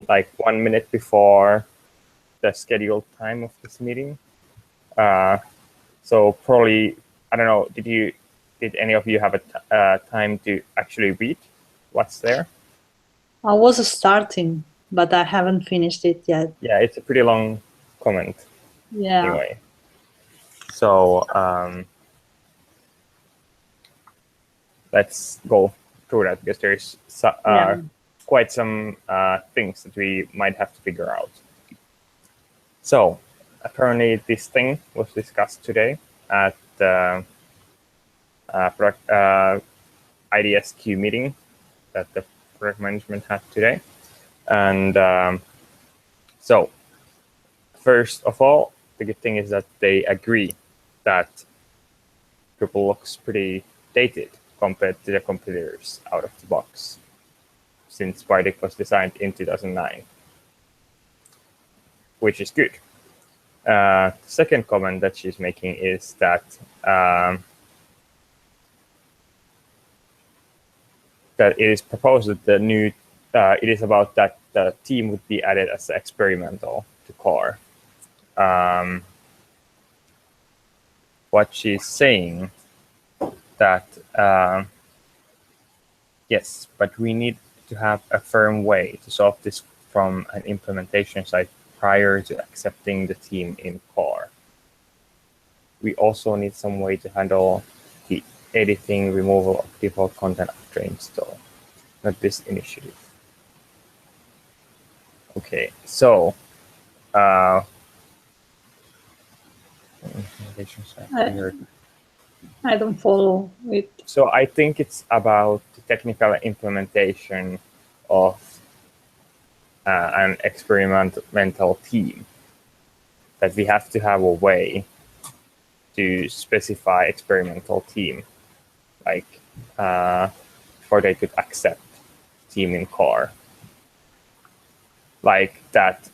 like 1 minute before the scheduled time of this meeting. So probably, I don't know, did any of you have a time to actually read what's there? I was starting, but I haven't finished it yet. Yeah, it's a pretty long comment. Yeah. Anyway, so let's go through that because there's quite some things that we might have to figure out. So apparently this thing was discussed today at the IDSQ meeting that the product management had today. And so first of all, the good thing is that they agree that Drupal looks pretty dated compared to the competitors out of the box, since Bardic was designed in 2009, which is good. The second comment that she's making is that that it is proposed that the new it is about that the team would be added as experimental to core. What she's saying that yes, but we need to have a firm way to solve this from an implementation side prior to accepting the team in core. We also need some way to handle the editing, removal of default content after install, not this initiative. Okay, so I don't follow it. So I think it's about the technical implementation of an experimental team, that we have to have a way to specify experimental team, like before they could accept team in core. Like that,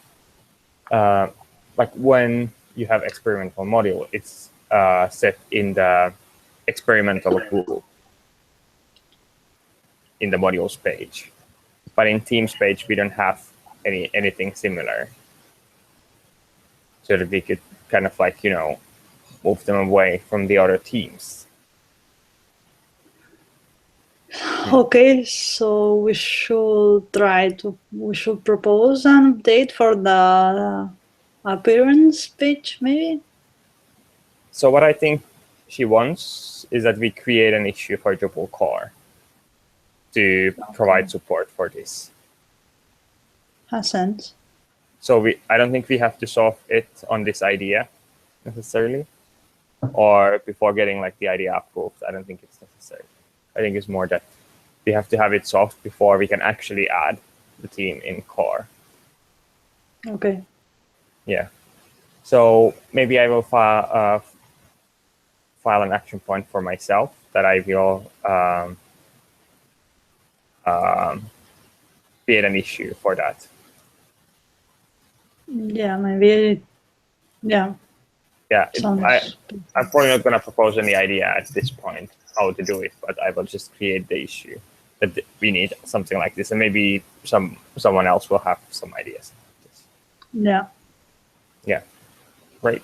like when you have experimental module, it's set in the experimental group in the modules page. But in teams page, we don't have anything similar. So that we could kind of like, move them away from the other teams. Okay, so we should propose an update for the appearance page, maybe? So what I think she wants is that we create an issue for Drupal core to provide support for this. Has sense. So I don't think we have to solve it on this idea necessarily, or before getting like the idea approved. I don't think it's necessary. I think it's more that we have to have it solved before we can actually add the team in core. Okay. Yeah. So maybe I will file an action point for myself that I will create an issue for that. Yeah, maybe. Yeah. Yeah, I'm probably not going to propose any idea at this point how to do it, but I will just create the issue that we need something like this, and maybe someone else will have some ideas. Yeah. Yeah, great.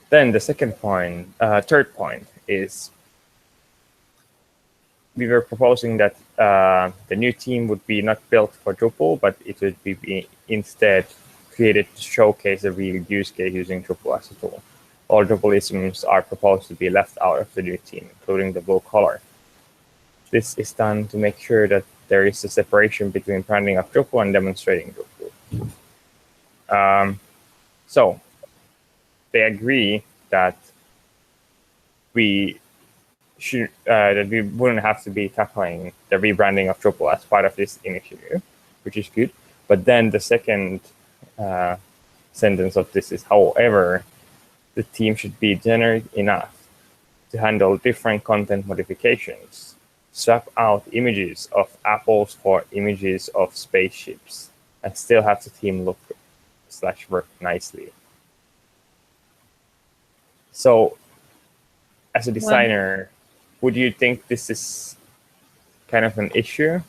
Then the third point is we were proposing that the new team would be not built for Drupal, but it would be instead created to showcase a real use case using Drupal as a tool. All Drupalisms are proposed to be left out of the new team, including the blue color. This is done to make sure that there is a separation between branding of Drupal and demonstrating Drupal. So they agree that we wouldn't have to be tackling the rebranding of Drupal as part of this initiative, which is good. But then the second sentence of this is, however, the team should be generic enough to handle different content modifications. Swap out images of apples for images of spaceships and still have the team look/work nicely. So as a designer, would you think this is kind of an issue?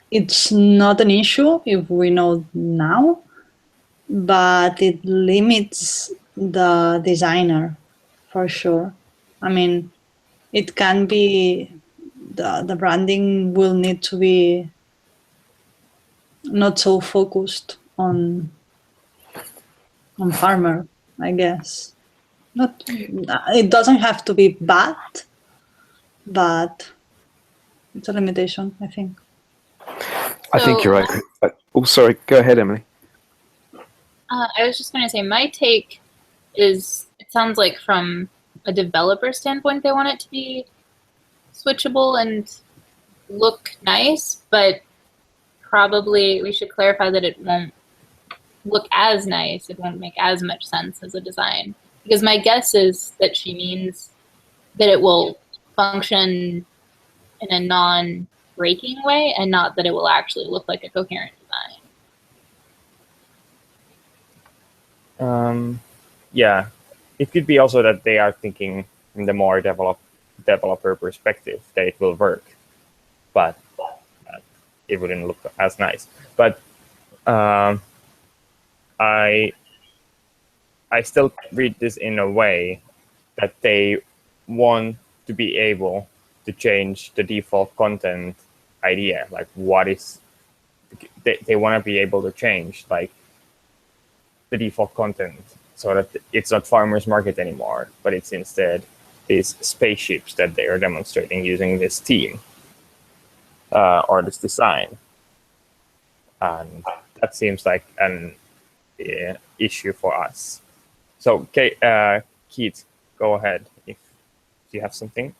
It's not an issue if we know now, but it limits the designer for sure. I mean, it can be the branding will need to be not so focused on farmer, I guess. Not, it doesn't have to be bad, but it's a limitation, I think. I think you're right. Oh, sorry. Go ahead, Emily. I was just going to say, my take is, it sounds like from a developer standpoint, they want it to be switchable and look nice, but probably we should clarify that it won't look as nice. It won't make as much sense as a design. Because my guess is that she means that it will function in a non-breaking way and not that it will actually look like a coherent design. Yeah, it could be also that they are thinking from the more developer perspective that it will work, but it wouldn't look as nice. But I still read this in a way that they want to be able to change the default content idea. Like, what is they want to be able to change like the default content so that it's not farmers market anymore, but it's instead these spaceships that they are demonstrating using this theme or this design. And that seems like an issue for us. So, Keith, go ahead if you have something.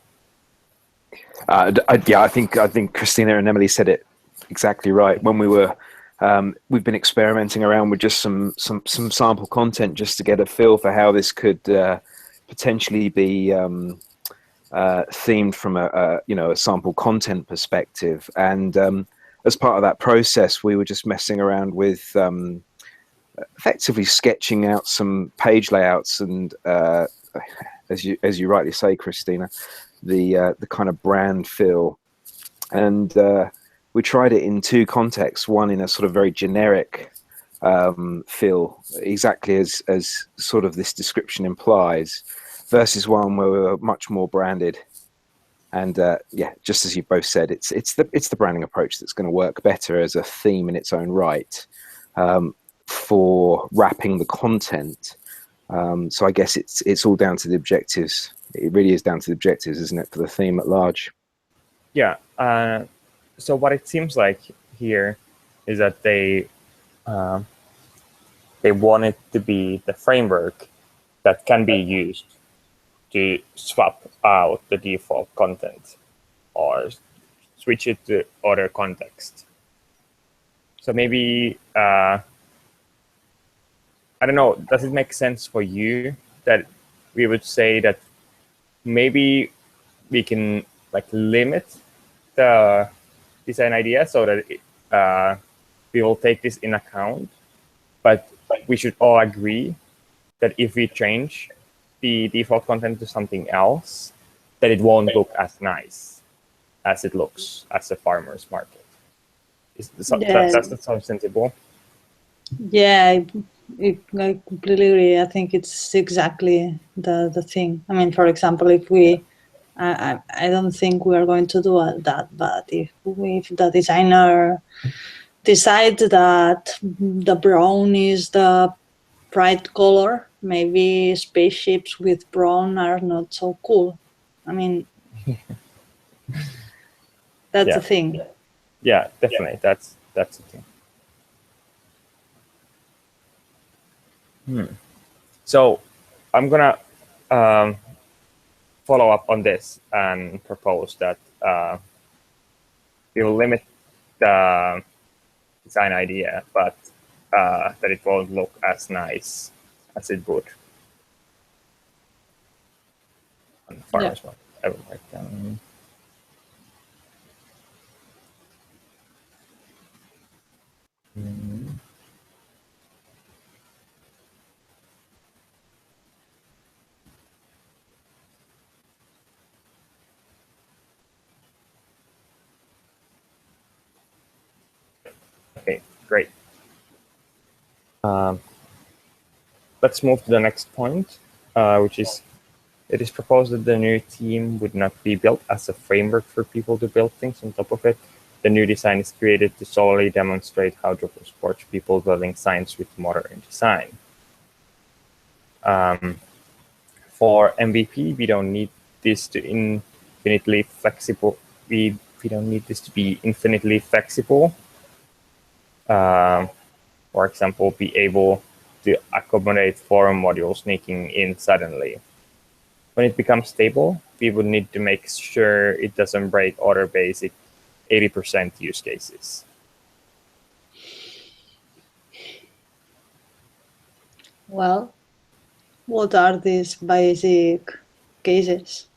Yeah, I think Christina and Emily said it exactly right. When we've been experimenting around with just some sample content just to get a feel for how this could potentially be themed from a sample content perspective. And as part of that process, we were just messing around with effectively sketching out some page layouts and as you rightly say, Christina, the kind of brand feel. And we tried it in two contexts, one in a sort of very generic feel, exactly as sort of this description implies, versus one where we were much more branded. And yeah, just as you both said, it's the branding approach that's going to work better as a theme in its own right for wrapping the content. So I guess it's all down to the objectives. It really is down to the objectives, isn't it, for the theme at large? Yeah. So what it seems like here is that they want it to be the framework that can be used to swap out the default content or switch it to other context. So maybe I don't know, does it make sense for you that we would say that maybe we can like limit the design idea so that we will take this in account, but we should all agree that if we change the default content to something else, that it won't look as nice as it looks as a farmer's market. Does that sound sensible? Yeah, I completely agree. I think it's exactly the thing. I mean, for example, if I don't think we are going to do that, but if the designer decides that the brown is the bright color, maybe spaceships with brown are not so cool. I mean, that's the thing. Yeah, definitely. That's the thing. So I'm gonna follow up on this and propose that we will limit the design idea, but that it won't look as nice as it would on farmers market. I will write down. Great. Let's move to the next point, which is it is proposed that the new team would not be built as a framework for people to build things on top of it. The new design is created to solely demonstrate how Drupal supports people building signs with modern design. For MVP, we don't need this to infinitely flexible. We don't need this to be infinitely flexible. For example, be able to accommodate forum modules sneaking in suddenly. When it becomes stable, we would need to make sure it doesn't break other basic 80% use cases. Well, what are these basic cases?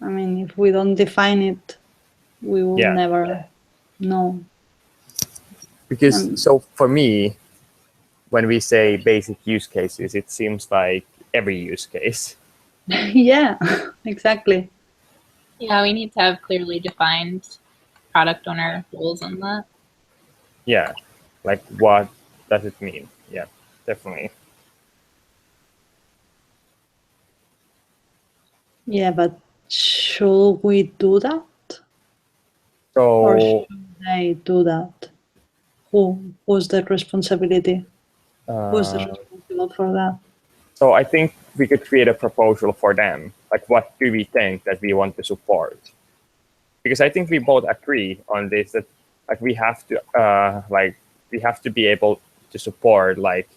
I mean, if we don't define it, we will never know. Because so for me, when we say basic use cases, it seems like every use case. Yeah, exactly. Yeah, we need to have clearly defined product owner roles on that. Yeah, like what does it mean? Yeah, definitely. Yeah, but should we do that? Or So should they do that? Who's the responsibility? Who's the responsible for that? so I think we could create a proposal for them. Like, what do we think that we want to support? Because I think we both agree on this that like we have to be able to support like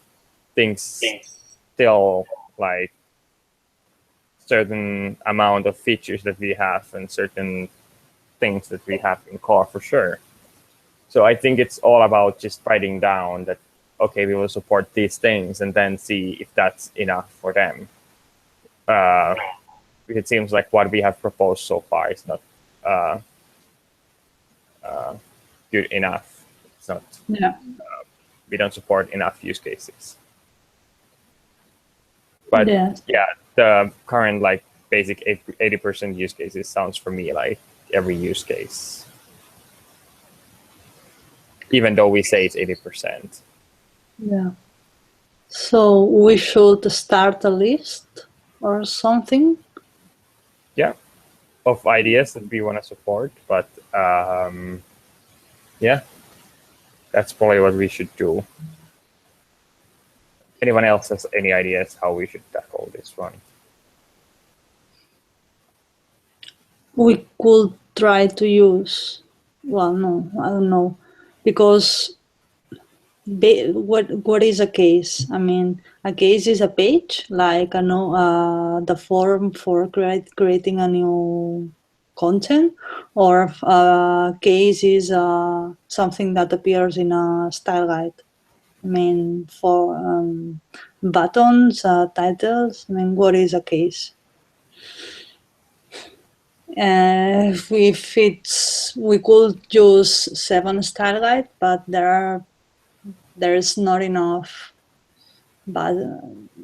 things still like certain amount of features that we have and certain things that we have in core for sure. So I think it's all about just writing down that, okay, we will support these things and then see if that's enough for them. It seems like what we have proposed so far is not good enough. It's not. Yeah. We don't support enough use cases. But Yes. yeah, the current like basic 80% use cases sounds for me like every use case, even though we say it's 80%. Yeah. So we should start a list or something. Yeah, of ideas that we want to support, but yeah, that's probably what we should do. Anyone else has any ideas how we should tackle this one? We could try to use, well, no, I don't know, because what is a case? I mean, a case is a page, like the form for creating a new content, or a case is something that appears in a style guide. I mean, for buttons, titles, I mean, what is a case? If we could use 7 style guide, but there's not enough. But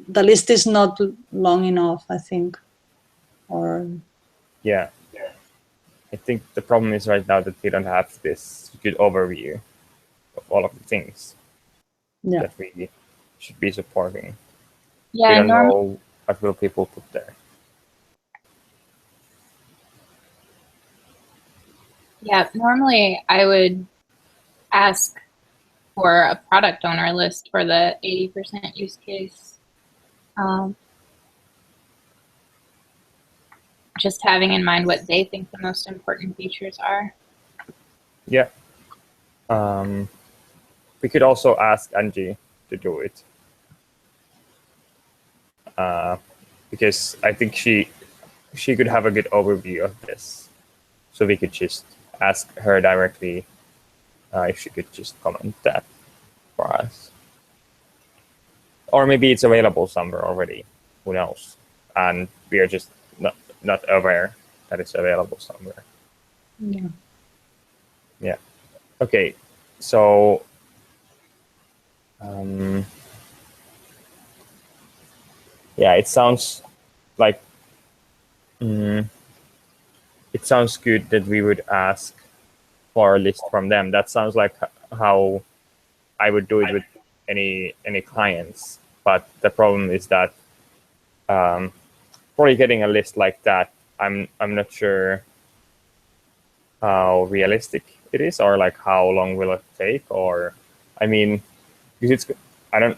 the list is not long enough, I think. Or Yeah. I think the problem is right now that we don't have this good overview of all of the things that we should be supporting. Yeah, we don't know what will people put there. Yeah, normally I would ask for a product owner list for the 80% use case. Just having in mind what they think the most important features are. Yeah. We could also ask Angie to do it. Because I think she could have a good overview of this. So we could just ask her directly if she could just comment that for us. Or maybe it's available somewhere already. Who knows? And we are just not aware that it's available somewhere. Yeah. Yeah. Okay. So yeah, it sounds like it sounds good that we would ask for a list from them. That sounds like how I would do it with any clients. But the problem is that probably getting a list like that, I'm not sure how realistic it is, or like how long will it take, or I mean, because I'm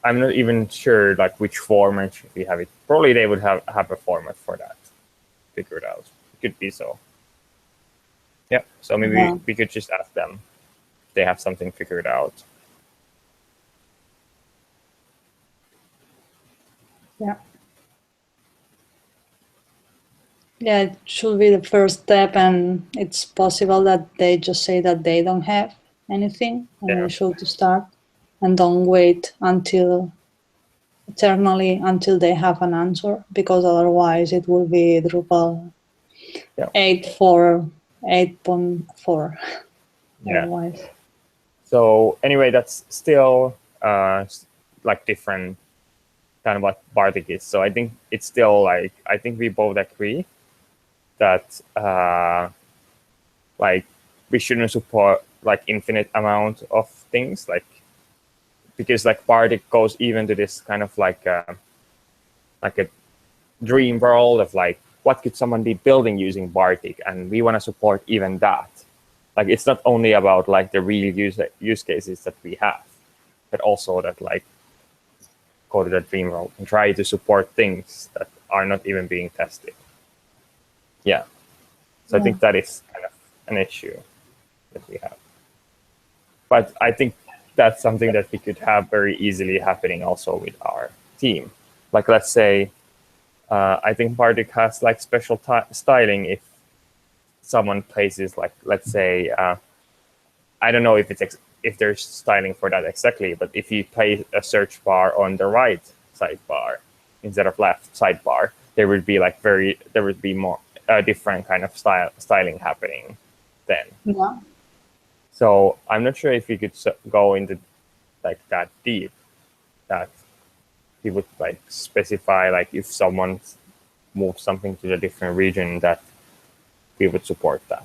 not even sure like which format should we have it. Probably they would have a format for that figured out. It could be so. Yeah, so maybe we could just ask them if they have something figured out. Yeah. Yeah, it should be the first step, and it's possible that they just say that they don't have anything, and they should start, and don't wait eternally until they have an answer, because otherwise it will be Drupal 8.4. Yeah. Otherwise. So anyway, that's still like different kind of what Bartik is. So I think it's still like, I think we both agree that like we shouldn't support like infinite amount of things, like because like Bartik goes even to this kind of like a dream world of like what could someone be building using Bartik, and we want to support even that. Like it's not only about like the real use cases that we have, but also that like go to that dream world and try to support things that are not even being tested. Yeah. So I think that is kind of an issue that we have. But I think that's something that we could have very easily happening also with our team. Like let's say, I think Bartik has like special styling if someone places like, let's say, I don't know if it's if there's styling for that exactly, but if you place a search bar on the right sidebar instead of left sidebar, there would be like more different kind of styling happening then. Yeah. So I'm not sure if we could go into like that deep, that we would like specify like if someone moves something to a different region that we would support that.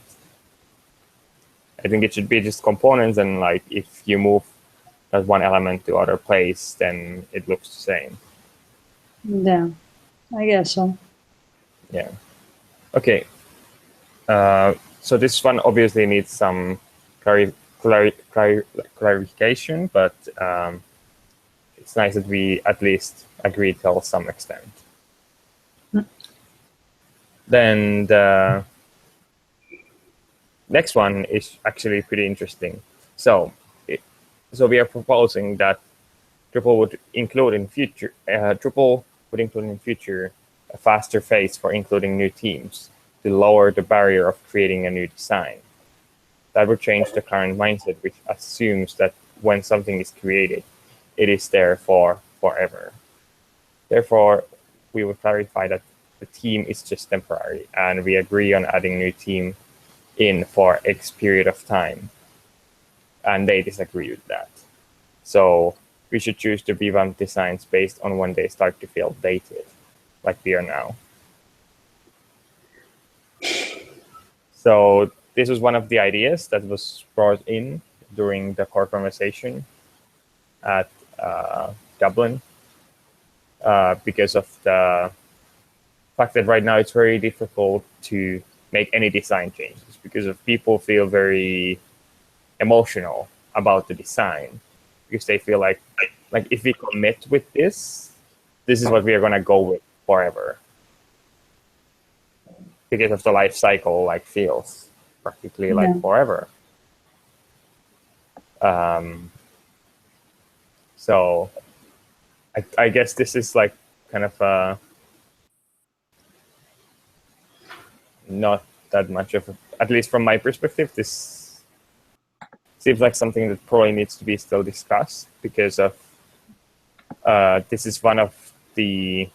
I think it should be just components, and like if you move that one element to other place, then it looks the same. Yeah, I guess so. Yeah. Okay. So this one obviously needs some clarification, but it's nice that we at least agree till some extent. Then the next one is actually pretty interesting. So we are proposing that Drupal would include in future a faster phase for including new teams to lower the barrier of creating a new design. That would change the current mindset, which assumes that when something is created, it is there for forever. Therefore, we would clarify that the team is just temporary, and we agree on adding new team in for X period of time. And they disagree with that. So we should choose to revamp designs based on when they start to feel dated, like we are now. So this was one of the ideas that was brought in during the core conversation at Dublin, because of the fact that right now it's very difficult to make any design changes because of people feel very emotional about the design, because they feel like if we commit with this is what we are going to go with forever, because of the life cycle, like feels practically like forever. So I guess this is like kind of not that much of at least from my perspective, this seems like something that probably needs to be still discussed, because of this is one of the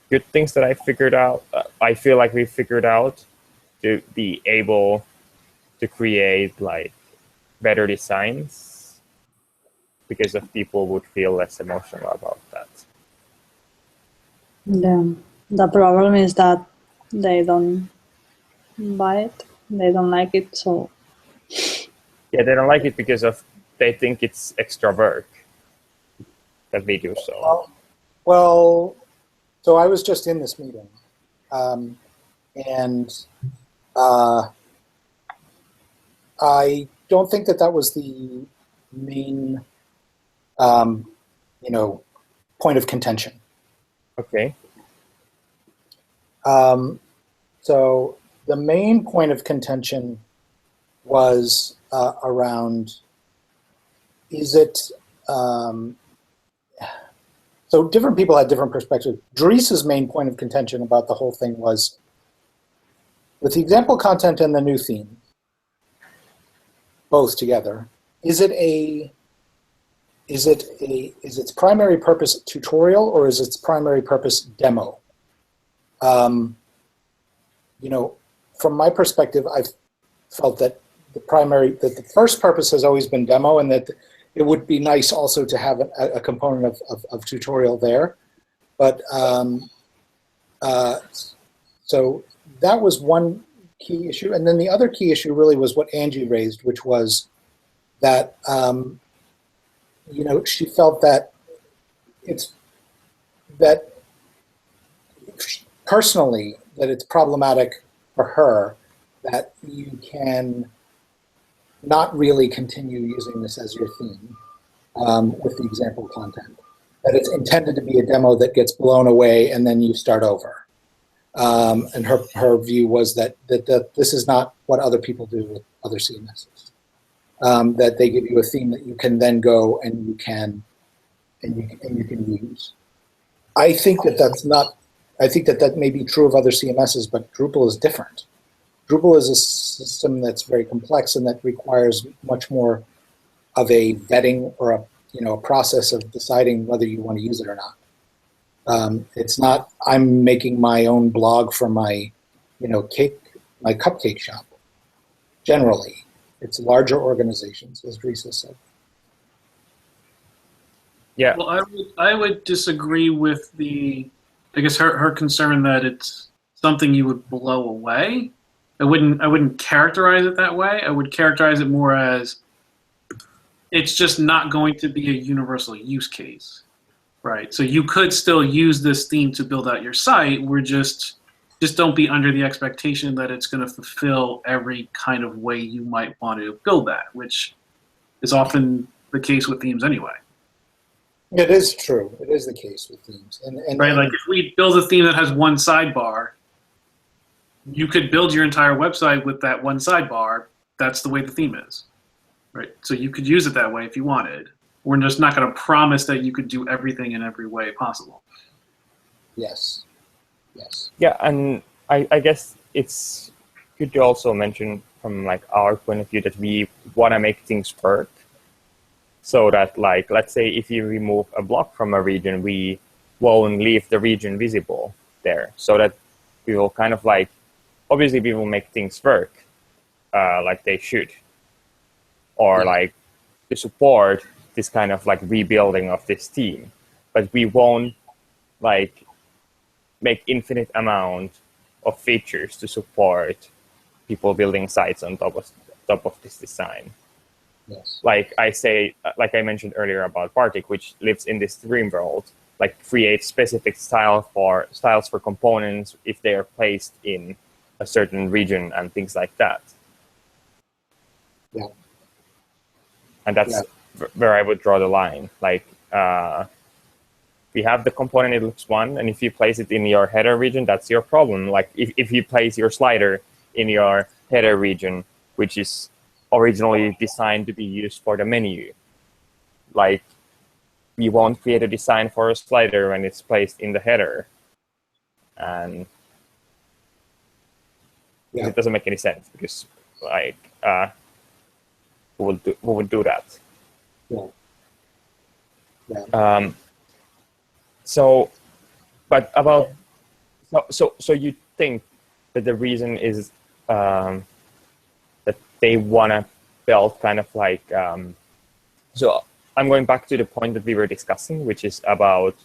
good things that I figured out. I feel like we figured out to be able to create like better designs, because of people would feel less emotional about that. The problem is that they don't buy it, they don't like it, so Yeah, they don't like it because of they think it's extra work that we do so. Well, so I was just in this meeting, and I don't think that was the main, point of contention. Okay. So the main point of contention was around, is it, so different people had different perspectives. Dries' main point of contention about the whole thing was, with the example content and the new theme, both together, is its primary purpose tutorial or is its primary purpose demo? From my perspective, I've felt that the first purpose has always been demo, and that it would be nice also to have a component of tutorial there. But so that was one key issue. And then the other key issue really was what Angie raised, which was that, she felt that personally, that it's problematic for her that you can not really continue using this as your theme with the example content. That it's intended to be a demo that gets blown away and then you start over. And her view was that this is not what other people do with other CMSs. That they give you a theme that you can then go and you can use. I think that may be true of other CMSs, but Drupal is different. Drupal is a system that's very complex and that requires much more of a vetting or a process of deciding whether you want to use it or not. It's not, I'm making my own blog for my cupcake shop. Generally, it's larger organizations, as Dries said. Yeah. Well, I would disagree with her concern that it's something you would blow away. I wouldn't characterize it that way. I would characterize it more as it's just not going to be a universal use case, right? So you could still use this theme to build out your site. We're just don't be under the expectation that it's going to fulfill every kind of way you might want to build that, which is often the case with themes anyway. It is true. It is the case with themes. And right, like if we build a theme that has one sidebar, you could build your entire website with that one sidebar. That's the way the theme is, right? So you could use it that way if you wanted. We're just not going to promise that you could do everything in every way possible. Yes. Yeah, and I guess it's good to also mention from our point of view that we want to make things work. So that let's say if you remove a block from a region, we won't leave the region visible there. So that we will kind of obviously we will make things work like they should. Or to support this kind of rebuilding of this theme. But we won't make infinite amount of features to support people building sites on top of this design. Yes. Like I mentioned earlier about Bartik, which lives in this dream world, creates specific styles for components if they are placed in a certain region and things like that. Yeah. And that's where I would draw the line. We have the component, it looks one, and if you place it in your header region, that's your problem. If you place your slider in your header region, which is originally designed to be used for the menu, we won't create a design for a slider when it's placed in the header. And it doesn't make any sense because who would do that? Yeah. So you think that the reason is that they want to build kind of so I'm going back to the point that we were discussing, which is about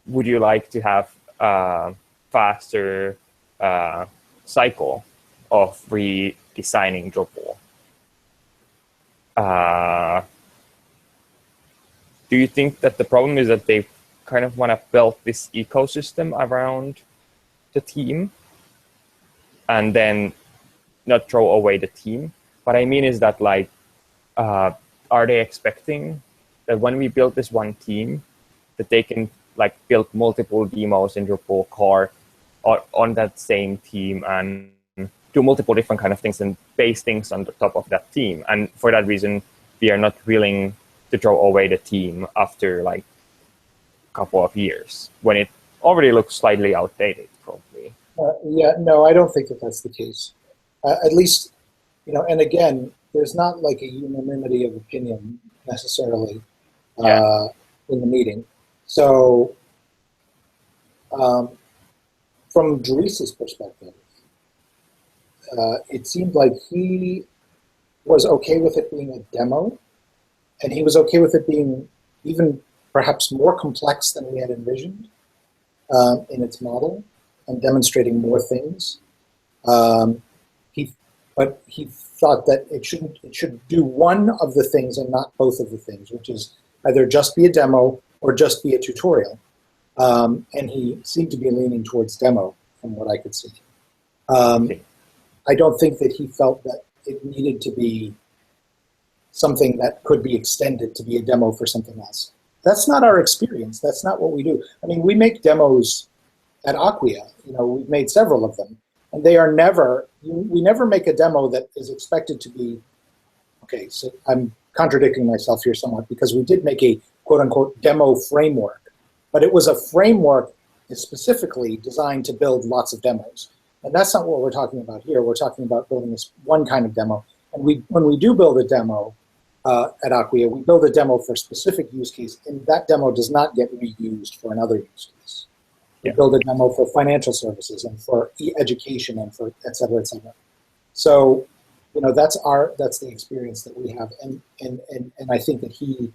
would you like to have a faster cycle of designing Drupal. Do you think that the problem is that they kind of want to build this ecosystem around the team and then not throw away the team? What I mean is that, like, are they expecting that when we build this one team, that they can like build multiple demos in Drupal core on that same team and do multiple different kind of things and base things on the top of that team? And for that reason, we are not willing to throw away the team after like a couple of years when it already looks slightly outdated, probably. Yeah, no, I don't think that that's the case. At least, and again, there's not like a unanimity of opinion necessarily in the meeting. So from Dries' perspective, it seemed like he was okay with it being a demo, and he was okay with it being even perhaps more complex than we had envisioned in its model and demonstrating more things. But he thought that it should do one of the things and not both of the things, which is either just be a demo or just be a tutorial. And he seemed to be leaning towards demo from what I could see. I don't think that he felt that it needed to be something that could be extended to be a demo for something else. That's not our experience. That's not what we do. I mean, we make demos at Acquia. We've made several of them. And they are never, we never make a demo that is expected to be, okay, so I'm contradicting myself here somewhat because we did make a quote unquote demo framework, but it was a framework specifically designed to build lots of demos. And that's not what we're talking about here. We're talking about building this one kind of demo. And when we do build a demo at Acquia, we build a demo for a specific use case, and that demo does not get reused for another use case. We build a demo for financial services and for education and for et cetera, et cetera. So, that's the experience that we have, and I think that he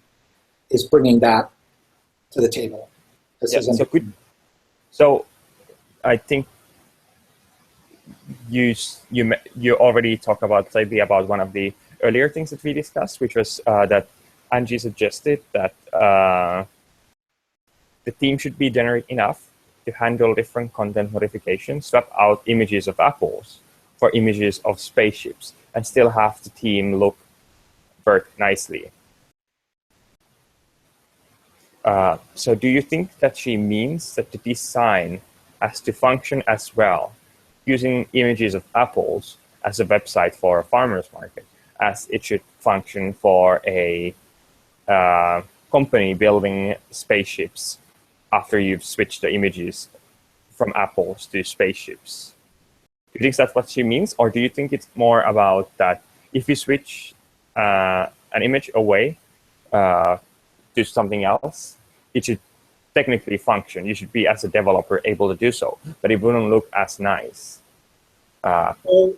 is bringing that to the table. So I think you already talked about slightly about one of the earlier things that we discussed, which was that Angie suggested that the theme should be generic enough to handle different content modifications, swap out images of apples for images of spaceships, and still have the theme work nicely. So do you think that she means that the design has to function as well, using images of apples as a website for a farmer's market, as it should function for a company building spaceships after you've switched the images from apples to spaceships? Do you think that's what she means? Or do you think it's more about that if you switch an image away to something else, it should technically function. You should be, as a developer, able to do so, but it wouldn't look as nice when you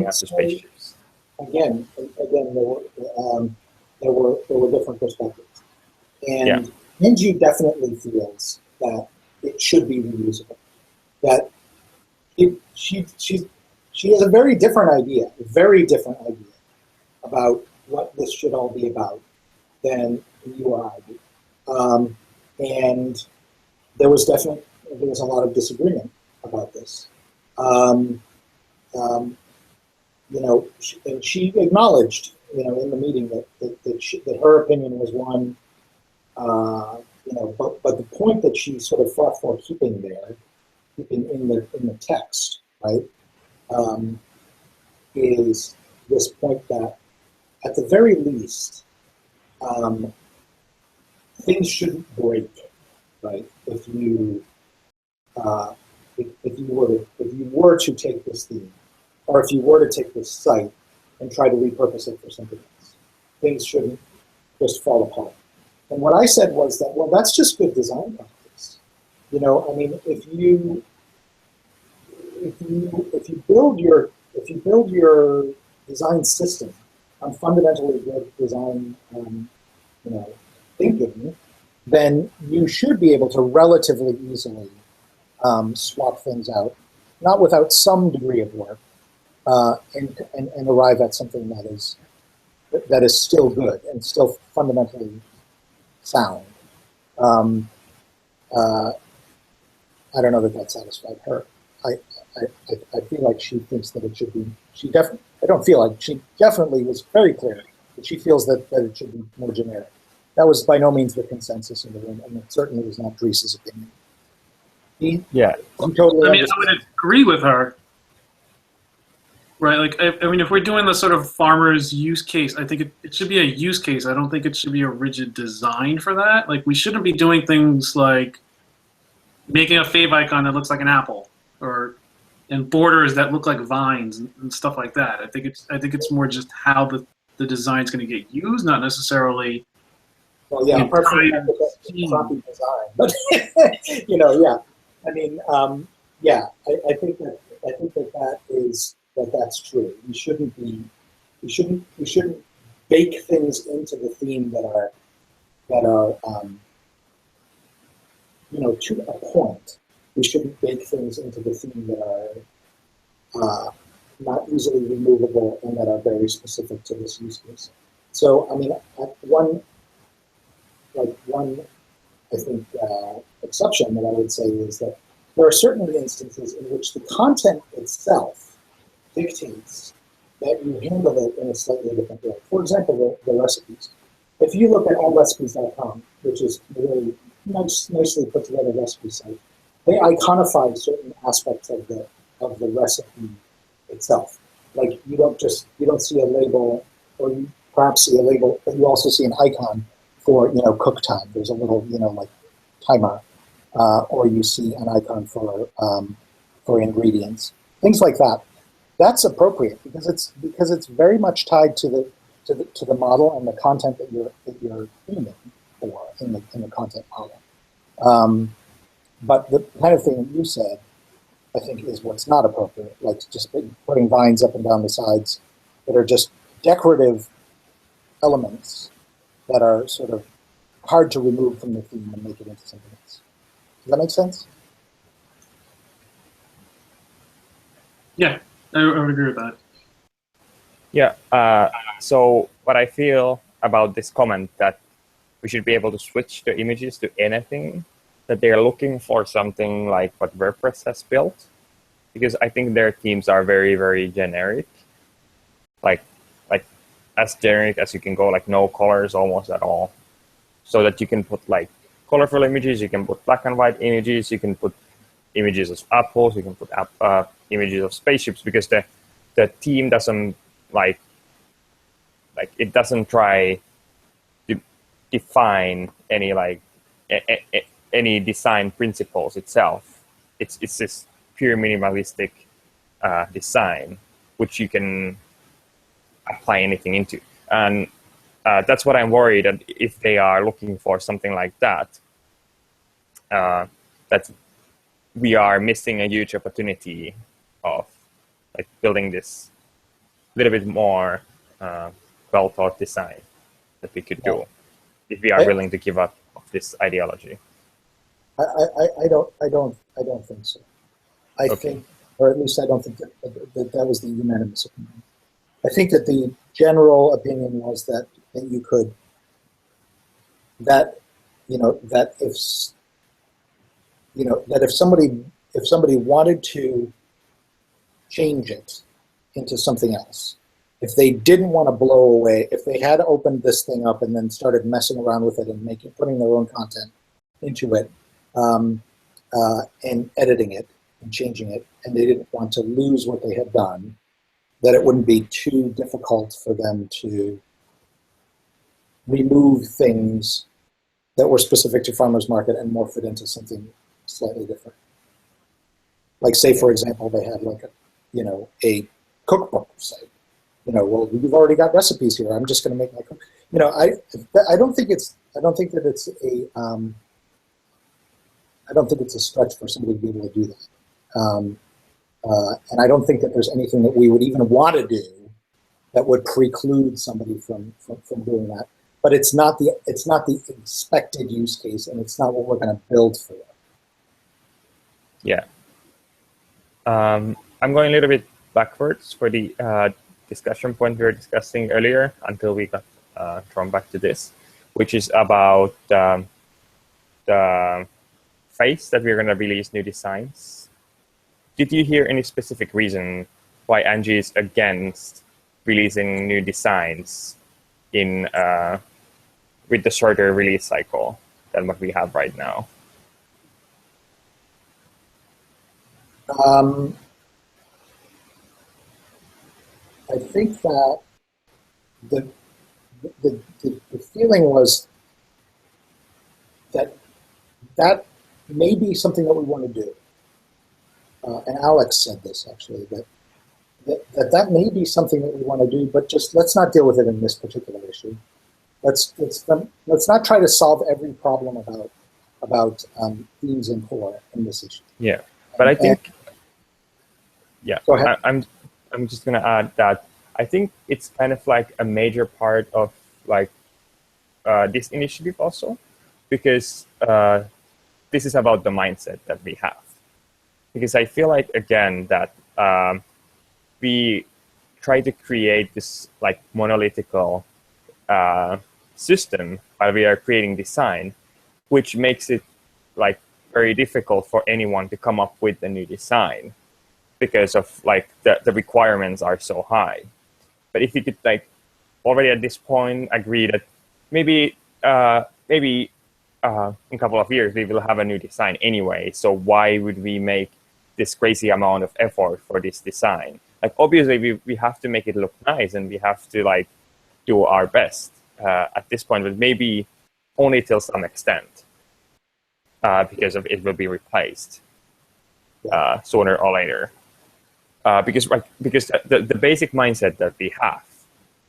have the spaceships. Again, there were different perspectives, and Angie definitely feels that it should be reusable. That she has a very different idea about what this should all be about than you or I do. And there was a lot of disagreement about this. And she acknowledged, in the meeting that her opinion was one, but the point that she sort of fought for keeping in the text, right, is this point that at the very least, things shouldn't break, right? If you were to take this theme, or if you were to take this site and try to repurpose it for something else, things shouldn't just fall apart. And what I said was that, well, that's just good design practice. I mean, if you build your design system on fundamentally good design, thinking, then you should be able to relatively easily swap things out, not without some degree of work, and arrive at something that is still good and still fundamentally sound. I don't know that satisfied her. I feel like she thinks that it should be. I don't feel like she definitely was very clear that she feels that it should be more generic. That was by no means the consensus in the room, and it certainly was not Dries' opinion. Yeah. Totally. I mean, I would agree with her. Right, like, I mean, if we're doing the sort of farmer's use case, I think it should be a use case. I don't think it should be a rigid design for that. Like, we shouldn't be doing things like making a favicon that looks like an apple, and borders that look like vines and stuff like that. I think it's more just how the design's going to get used, not necessarily. Well, yeah, apart from the copy design, but yeah. I mean, yeah, I think that's true. We shouldn't bake things into the theme that are to a point. We shouldn't bake things into the theme that are not easily removable and that are very specific to this use case. So, I mean, one I think exception that I would say is that there are certainly instances in which the content itself dictates that you handle it in a slightly different way. For example, the recipes. If you look at allrecipes.com, which is a really nicely put together recipe site, they iconify certain aspects of the recipe itself. Like you don't see a label, or you perhaps see a label, but you also see an icon for cook time. There's a little like timer, or you see an icon for ingredients, things like that. That's appropriate because it's very much tied to the model and the content that you're aiming for in the content model. But the kind of thing that you said, I think, is what's not appropriate, like just putting vines up and down the sides that are just decorative elements that are sort of hard to remove from the theme and make it into something else. Does that make sense? Yeah, I would agree with that. Yeah. So what I feel about this comment that we should be able to switch the images to anything, that they are looking for something like what WordPress has built, because I think their themes are very, very generic, like as generic as you can go, like no colors almost at all, so that you can put like colorful images, you can put black and white images, you can put images of apples, you can put images of spaceships, because the theme doesn't like it doesn't try to define any any design principles itself. It's this pure minimalistic design which you can apply anything into, and that's what I'm worried that if they are looking for something like that, that we are missing a huge opportunity of like building this little bit more well thought design that we could do if we are willing to give up of this ideology. I don't think so. I think, or at least I don't think that was the unanimous opinion. I think that the general opinion was that you could, that if somebody wanted to change it into something else, if they didn't want to blow away, if they had opened this thing up and then started messing around with it and putting their own content into it, and editing it and changing it, and they didn't want to lose what they had done, that it wouldn't be too difficult for them to remove things that were specific to farmers market and morph it into something slightly different. Like, say, for example, they had like a cookbook site. Well, you've already got recipes here. I'm just going to make my cook. I don't think that it's a stretch for somebody to be able to do that. And I don't think that there's anything that we would even want to do that would preclude somebody from doing that. But it's not the expected use case, and it's not what we're going to build for. Yeah. I'm going a little bit backwards for the discussion point we were discussing earlier until we got drawn back to this, which is about the phase that we're going to release new designs. Did you hear any specific reason why Angie is against releasing new designs in with the shorter release cycle than what we have right now? I think that the feeling was that may be something that we want to do. And Alex said this actually, that may be something that we want to do, but just let's not deal with it in this particular issue. Let's not try to solve every problem about themes in core in this issue. Yeah, but I think, yeah, go ahead. I'm just going to add that I think it's kind of like a major part of like this initiative also, because this is about the mindset that we have. Because I feel like, again, that we try to create this like monolithical system while we are creating design, which makes it like very difficult for anyone to come up with a new design because of like the requirements are so high. But if you could like already at this point agree that maybe in a couple of years we will have a new design anyway, so why would we make this crazy amount of effort for this design? Like obviously we have to make it look nice and we have to like do our best at this point, but maybe only till some extent because of it will be replaced sooner or later. Because the basic mindset that we have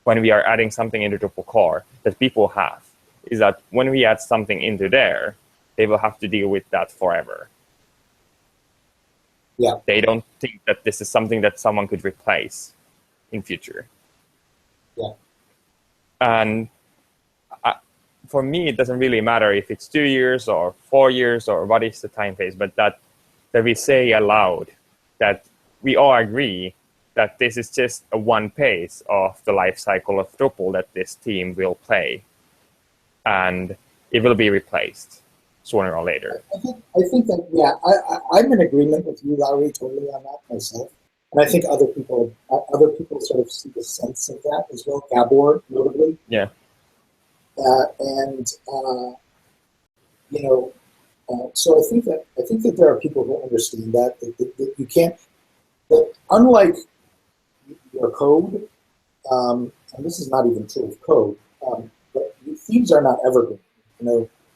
when we are adding something into Drupal core that people have is that when we add something into there, they will have to deal with that forever. Yeah. They don't think that this is something that someone could replace in future. Yeah. And for me, it doesn't really matter if it's 2 years or 4 years or what is the time phase, but that we say aloud that we all agree that this is just a one phase of the life cycle of Drupal that this team will play, and it will be replaced sooner or later. I think that, yeah, I'm in agreement with you, Larry, totally on that myself. And I think other people sort of see the sense of that as well, Gabor, notably. Yeah. So I think that there are people who understand that you can't, that unlike your code, and this is not even true of code, but themes are not evergreen.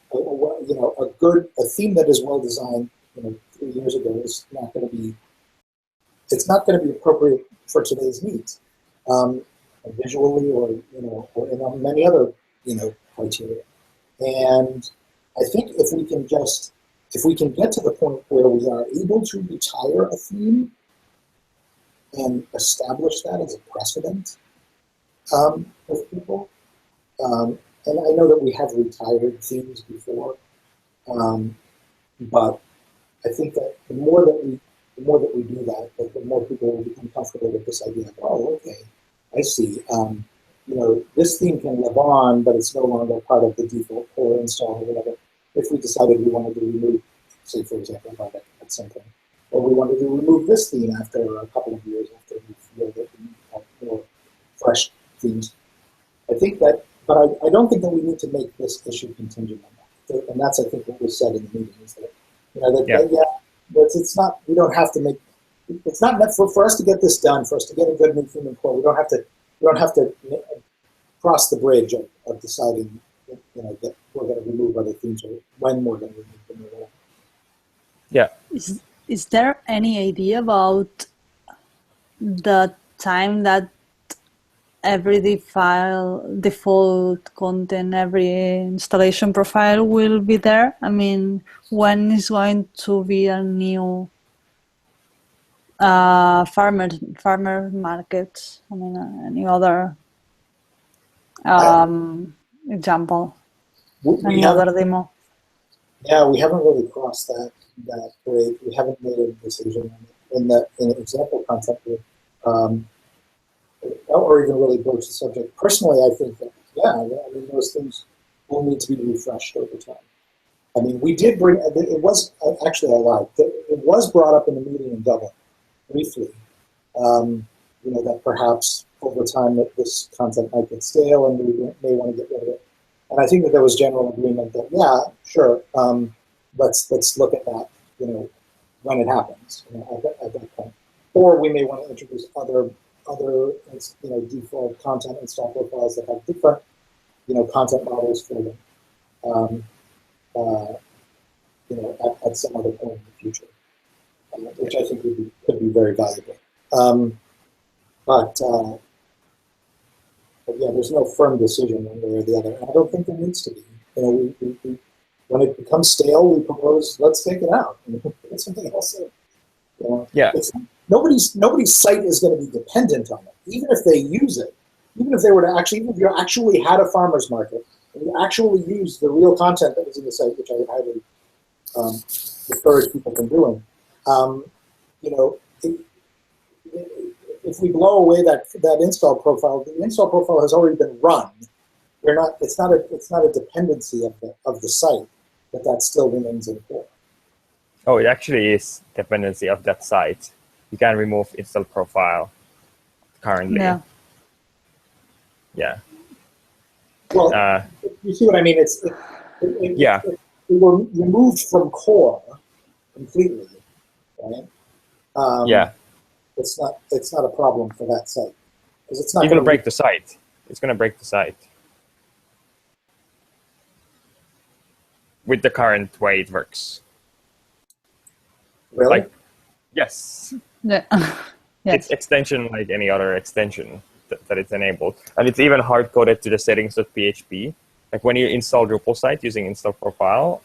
A theme that is well designed, 3 years ago is not going to be. It's not going to be appropriate for today's needs, visually or in many other criteria. And I think if we can get to the point where we are able to retire a theme and establish that as a precedent with people. And I know that we have retired themes before, but I think that the more that we do that, the more people will become comfortable with this idea of, oh, okay, I see. This theme can live on, but it's no longer part of the default core install or whatever. If we decided we wanted to remove, say, for example, at some point, or we wanted to remove this theme after a couple of years after we feel that we have more fresh themes. I think that, but I don't think that we need to make this issue contingent on that. And that's, I think, what was said in the meeting is that, it's not, we don't have to make, it's not meant for us to get this done, for us to get a good new theme in core. We don't have to cross the bridge of deciding, that we're going to remove other themes or when we're going to remove them at all. Yeah. Is there any idea about the time that every default content, every installation profile will be there? I mean, when is going to be a new farmer market? I mean, any other example? Any other demo? Yeah, we haven't really crossed that bridge. We haven't made a decision on it. In the example concept, or even really broach the subject. Personally, I think that, yeah, I mean, those things will need to be refreshed over time. I mean, we did bring, it was, actually I lied, it was brought up in the meeting in Dublin, briefly, you know, that perhaps over time that this content might get stale and we may want to get rid of it. And I think that there was general agreement that, yeah, sure, let's look at that, you know, when it happens, you know, at that point. Or we may want to introduce other you know, default content install profiles that have different, you know, content models for them, you know, at some other point in the future, which I think could be very valuable. But yeah, there's no firm decision one way or the other. And I don't think there needs to be. You know, we when it becomes stale, we propose, let's take it out and put something else in. You know? Yeah. Nobody's site is going to be dependent on it. Even if they use it, even if they were to actually, even if you actually had a farmer's market and you actually used the real content that was in the site, which I would highly discourage people from doing, you know, if we blow away that install profile, the install profile has already been run. We're not. It's not a dependency of the site, but that still remains in core. Oh, it actually is dependency of that site. You can remove install profile currently. Yeah. Yeah. Well, you see what I mean? Yeah. It were removed from core completely, right? Yeah. It's not a problem for that site because it's not You're going to break the site. It's going to break the site. With the current way it works. Really? Like, yes. Yeah. Yes. It's extension like any other extension that it's enabled. And it's even hard-coded to the settings.php. Like when you install Drupal site using install profile,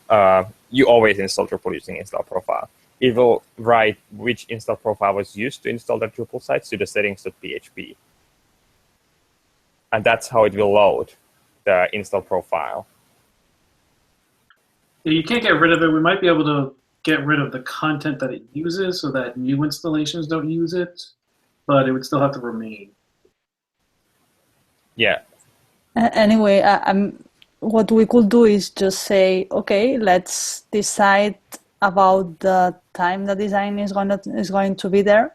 you always install Drupal using install profile. It will write which install profile was used to install the Drupal site to the settings.php. And that's how it will load the install profile. Yeah, you can't get rid of it. We might be able to get rid of the content that it uses so that new installations don't use it, but it would still have to remain. Yeah. Anyway, what we could do is just say, okay, let's decide about the time the design is going to be there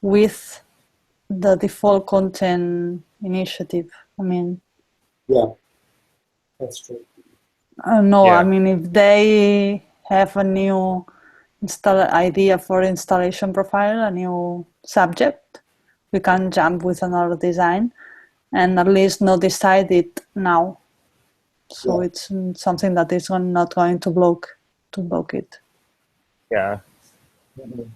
with the default content initiative. I mean, yeah, that's true. No, Yeah. I mean, if they have a new idea for installation profile, a new subject, we can jump with another design and at least not decide it now. So Yeah. it's something that is not going to block it. Yeah. Mhm.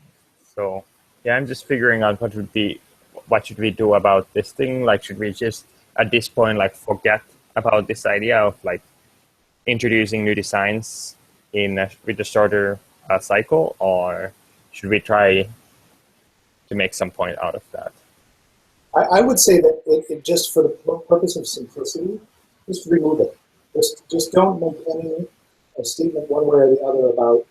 So yeah, I'm just figuring out what should we do about this thing? Like, should we just at this point like forget about this idea of like introducing new designs with a shorter cycle, or should we try to make some point out of that? I would say that it just for the purpose of simplicity, just remove it. Just don't make any statement one way or the other about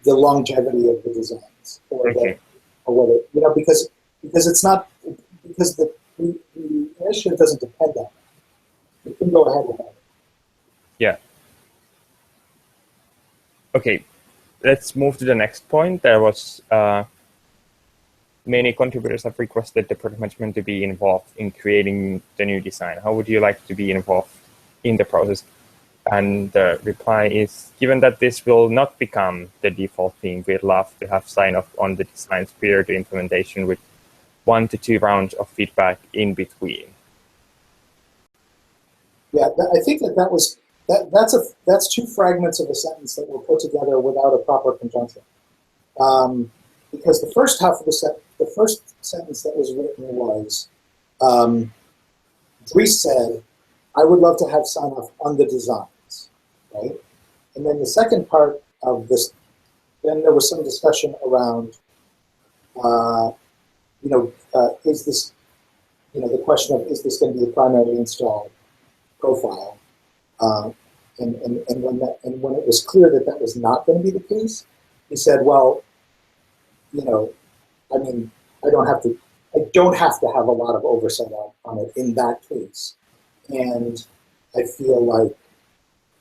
the longevity of the designs or Okay. whether, you know, because it's not, because the initiative doesn't depend on it. You can go ahead with that. Yeah. Okay, let's move to the next point. There was many contributors have requested the product management to be involved in creating the new design. How would you like to be involved in the process? And the reply is, given that this will not become the default theme, we'd love to have sign-off on the designs prior to implementation with 1 to 2 rounds of feedback in between. Yeah, I think that's 2 fragments of a sentence that were put together without a proper conjunction. Because the first half of the first sentence that was written was, Dries said, I would love to have sign off on the designs, right? And then the second part of this, then there was some discussion around, is this, the question of, is this going to be a primary install profile? And when it was clear that that was not going to be the case, he said, well, I mean, I don't have to I don't have to have a lot of oversight on it in that case. And I feel like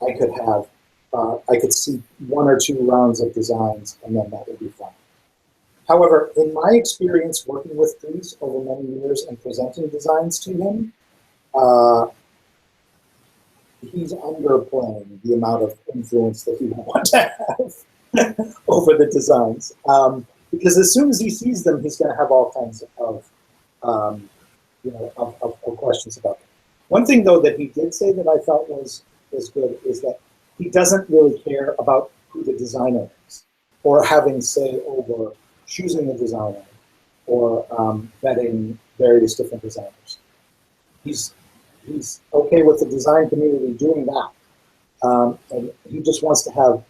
I could have, I could see 1 or 2 rounds of designs, and then that would be fine. However, in my experience working with Dries over many years and presenting designs to him, he's underplaying the amount of influence that he would want to have over the designs. Because as soon as he sees them, he's going to have all kinds of, of questions about them. One thing, though, that he did say that I felt was good is that he doesn't really care about who the designer is, or having say over choosing a designer, or vetting various different designers. He's okay with the design community doing that, and he just wants to have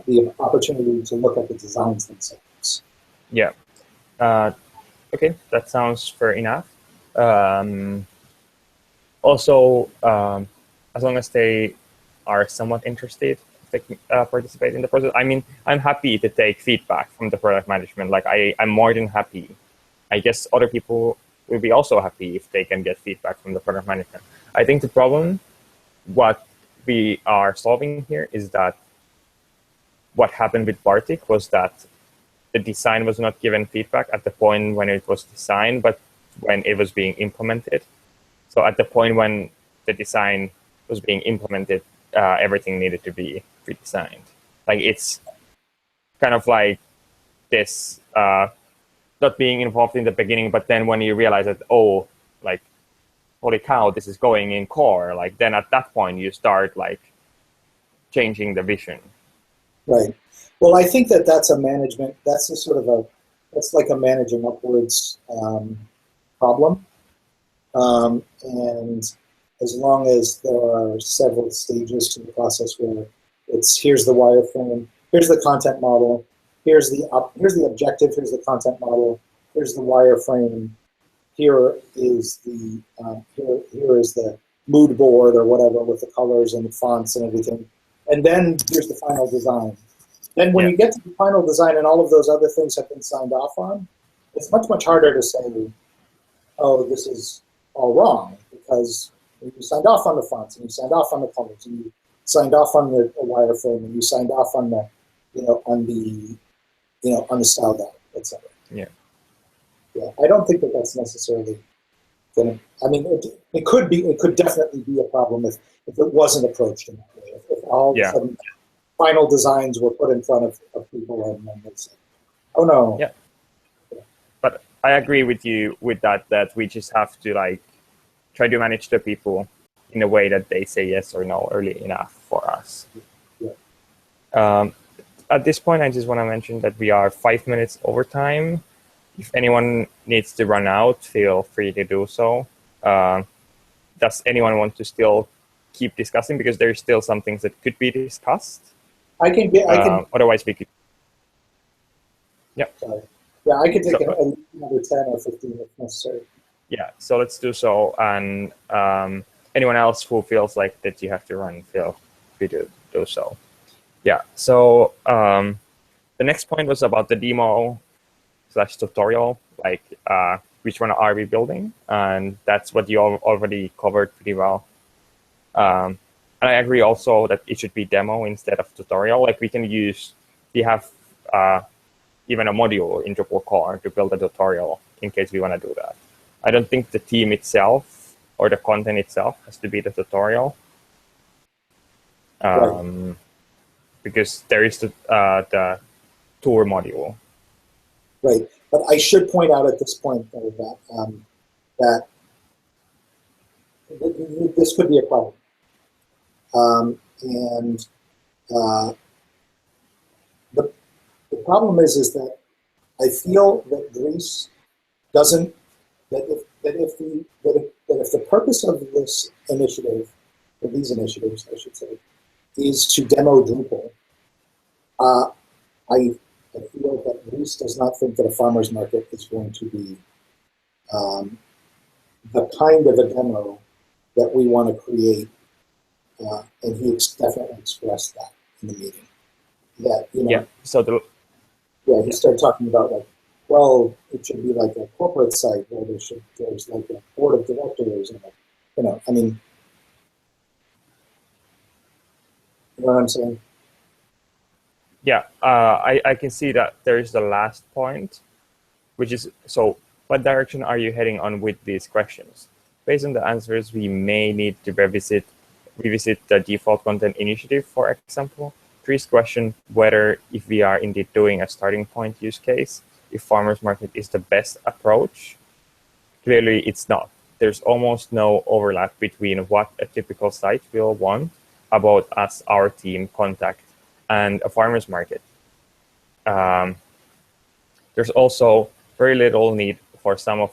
the opportunity to look at the designs themselves. Yeah. Okay, that sounds fair enough. Also, as long as they are somewhat interested, they can participate in the process. I mean, I'm happy to take feedback from the product management. Like, I'm more than happy. I guess other people will be also happy if they can get feedback from the product management. I think the problem, what we are solving here, is that what happened with Bartik was that the design was not given feedback at the point when it was designed, but when it was being implemented. So at the point when the design was being implemented, everything needed to be redesigned. Like, it's kind of like this, not being involved in the beginning, but then when you realize that, oh, like, holy cow, this is going in core, like, then at that point you start like changing the vision. Right. Well, I think that's a management, that's a sort of that's like a managing upwards problem. And as long as there are several stages to the process where it's, here's the wireframe, here's the content model, here's the objective, here's the content model, here's the wireframe, here is the here is the mood board or whatever with the colors and the fonts and everything, and then here's the final design. Then when you get to the final design and all of those other things have been signed off on, it's much, much harder to say, oh, this is all wrong, because you signed off on the fonts, and you signed off on the colors, and you signed off on the wireframe, and you signed off on the, on the style guide, etc. Yeah. Yeah, I don't think that's necessarily going to. I mean, it could definitely be a problem if it wasn't approached in that way. If all of a sudden final designs were put in front of people and then they said, "Oh no." Yeah. But I agree with you with that we just have to like try to manage the people in a way that they say yes or no early enough for us. Yeah. At this point, I just want to mention that we are 5 minutes over time. If anyone needs to run out, feel free to do so. Does anyone want to still keep discussing? Because there's still some things that could be discussed. I can. Otherwise, we could. Yeah. Sorry. Yeah, I could take another 10 or 15 if necessary. Yeah, so let's do so. And anyone else who feels like that you have to run, feel free to do so. Yeah, so the next point was about the demo/tutorial, like which one are we building? And that's what you already covered pretty well. And I agree also that it should be demo instead of tutorial. Like we have even a module in Drupal core to build a tutorial in case we want to do that. I don't think the theme itself or the content itself has to be the tutorial. Right. Because there is the tour module. Right, but I should point out at this point though, that this could be a problem. The problem is that I feel that Dries doesn't, that if the purpose of this initiative, or these initiatives, I should say, is to demo Drupal, I feel that Dries does not think that a farmer's market is going to be the kind of a demo that we want to create, and he definitely expressed that in the meeting. That he started talking about like, well, it should be like a corporate site where there's like a board of directors and, I mean, you know what I'm saying? Yeah, I can see that there is the last point, which is, so what direction are you heading on with these questions? Based on the answers, we may need to revisit the default content initiative, for example. Tree's question whether if we are indeed doing a starting point use case, if farmers market is the best approach. Clearly, it's not. There's almost no overlap between what a typical site will want about us, our team, contact, and a farmer's market. There's also very little need for some of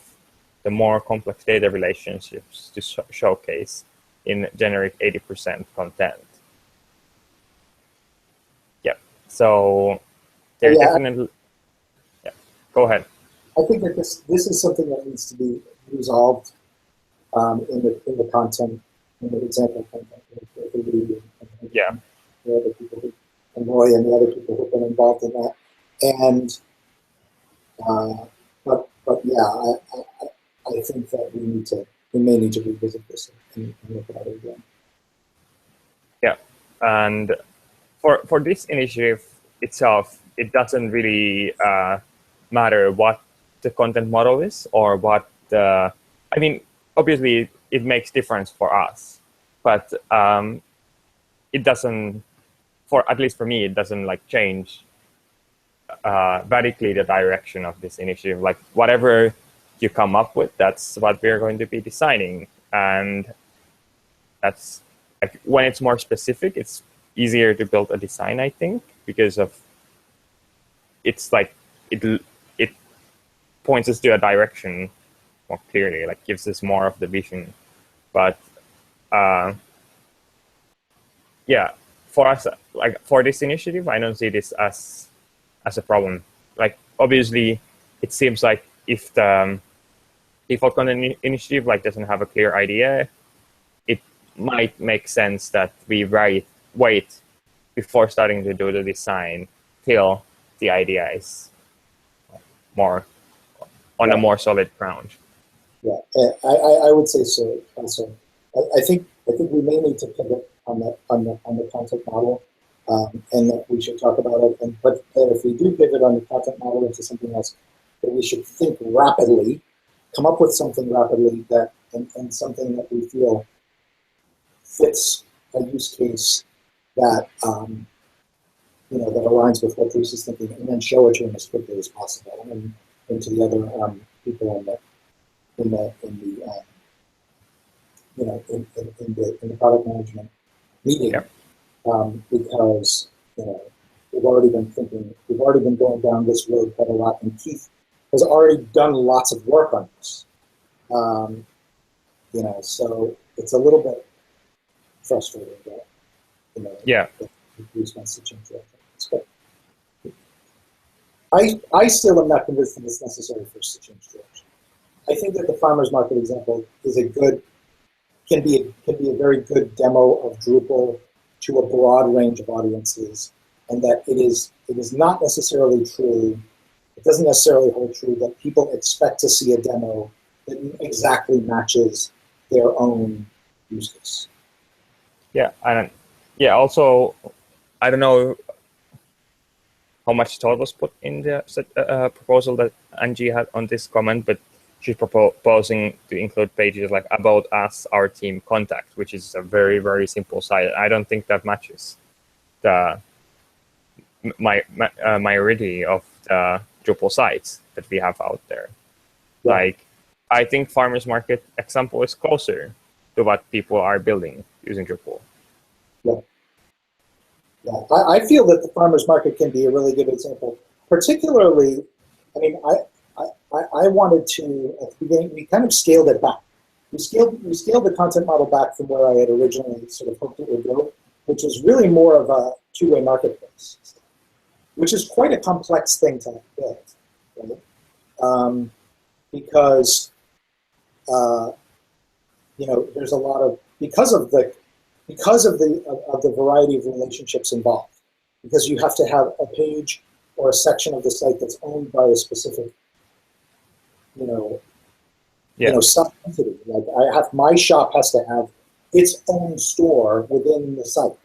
the more complex data relationships to showcase in generic 80% content. Yeah, so there definitely, yeah, go ahead. I think that this is something that needs to be resolved in the content, in the example content. Yeah. The other people and Roy and the other people who've been involved in that. And but yeah, I think that we may need to revisit this and look at it again. Yeah, and for this initiative itself, it doesn't really matter what the content model is or what the, I mean, obviously it makes difference for us, but it doesn't, at least for me, it doesn't like change radically the direction of this initiative. Like whatever you come up with, that's what we're going to be designing. And that's like, when it's more specific, it's easier to build a design, I think, because of it's like it points us to a direction more clearly, like gives us more of the vision. But yeah, for us, like for this initiative, I don't see this as a problem. Like obviously, it seems like if the default content initiative like doesn't have a clear idea, it might make sense that we wait before starting to do the design till the idea is more on a more solid ground. Yeah, I would say so. Also, I think we may need to pivot on the content model, and that we should talk about it. But if we do pivot on the content model into something else, that we should think rapidly, come up with something rapidly that and something that we feel fits a use case that that aligns with what Bruce is thinking, and then show it to him as quickly as possible, and to the other people in the product management meeting, because we've already been going down this road quite a lot, and Keith has already done lots of work on this. So it's a little bit frustrating that Bruce wants to change that. But I still am not convinced that it's necessary for us to change direction. I think that the farmers market example is can be a very good demo of Drupal to a broad range of audiences, and that it is not necessarily true. It doesn't necessarily hold true that people expect to see a demo that exactly matches their own use case. Yeah, also, I don't know how much thought was put in the proposal that Angie had on this comment, but she's proposing to include pages like about us, our team, contact, which is a very, very simple site. I don't think that matches the majority of the Drupal sites that we have out there. Yeah. Like, I think farmers market example is closer to what people are building using Drupal. Yeah. Yeah, I feel that the farmers market can be a really good example. Particularly, I mean, I wanted to at the beginning. We kind of scaled it back. We scaled the content model back from where I had originally sort of hoped it would go, which was really more of a two-way marketplace, which is quite a complex thing to build, right? Because there's a lot of because of the variety of relationships involved, because you have to have a page or a section of the site that's owned by a specific some entity. Like my shop has to have its own store within the site.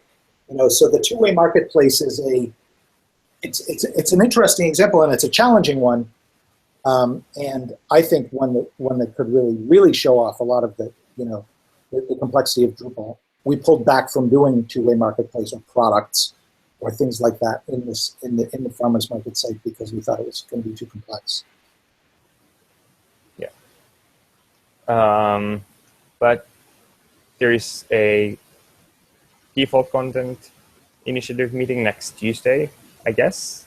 So the two-way marketplace is it's an interesting example, and it's a challenging one. And I think one that could really show off a lot of the complexity of Drupal. We pulled back from doing two-way marketplace or products or things like that in the farmers market site because we thought it was going to be too complex. Yeah. But there is a default content initiative meeting next Tuesday, I guess.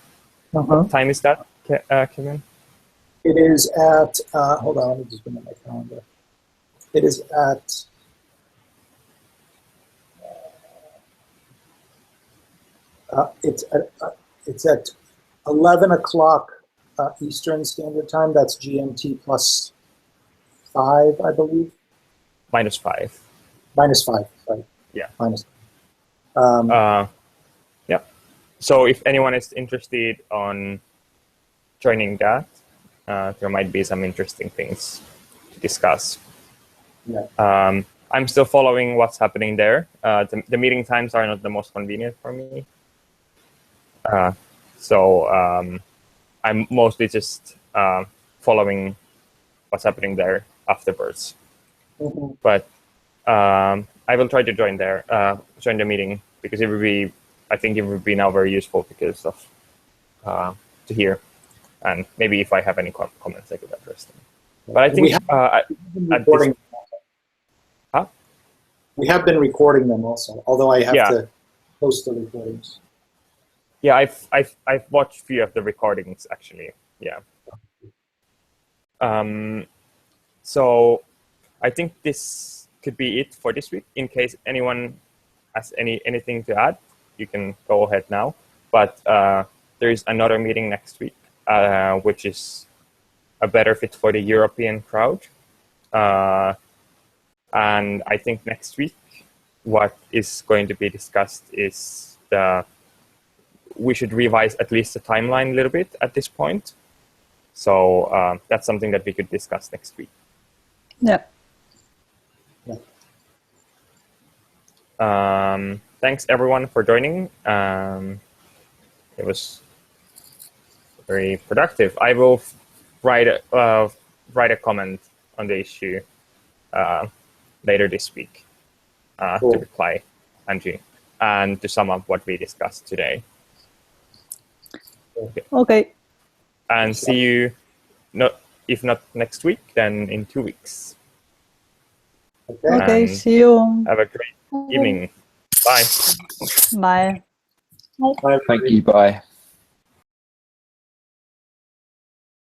What time is that, Kevin? It is at, hold on, let me just bring up my calendar. It is at, it's at 11 o'clock Eastern Standard Time. That's GMT plus 5, I believe. -5. -5, right. Yeah. Minus. Yeah. So if anyone is interested on joining that, there might be some interesting things to discuss. Yeah. I'm still following what's happening there. The meeting times are not the most convenient for me. So I'm mostly just following what's happening there afterwards. But I will try to join the meeting because I think it would be now very useful because of to hear. And maybe if I have any comments, I could address them. But I think we have been recording them also, although I have to post the recordings. Yeah, I've watched a few of the recordings actually. Yeah. So I think this could be it for this week. In case anyone has anything to add, you can go ahead now. But there is another meeting next week, which is a better fit for the European crowd. And I think next week, what is going to be discussed is we should revise at least the timeline a little bit at this point. So that's something that we could discuss next week. Yeah. Thanks everyone for joining. It was very productive. I will write a comment on the issue later this week to reply, Angie, and to sum up what we discussed today. Okay. And see you, if not next week, then in 2 weeks. Okay, see you. Have a great evening. Bye. Bye. Thank you. Bye.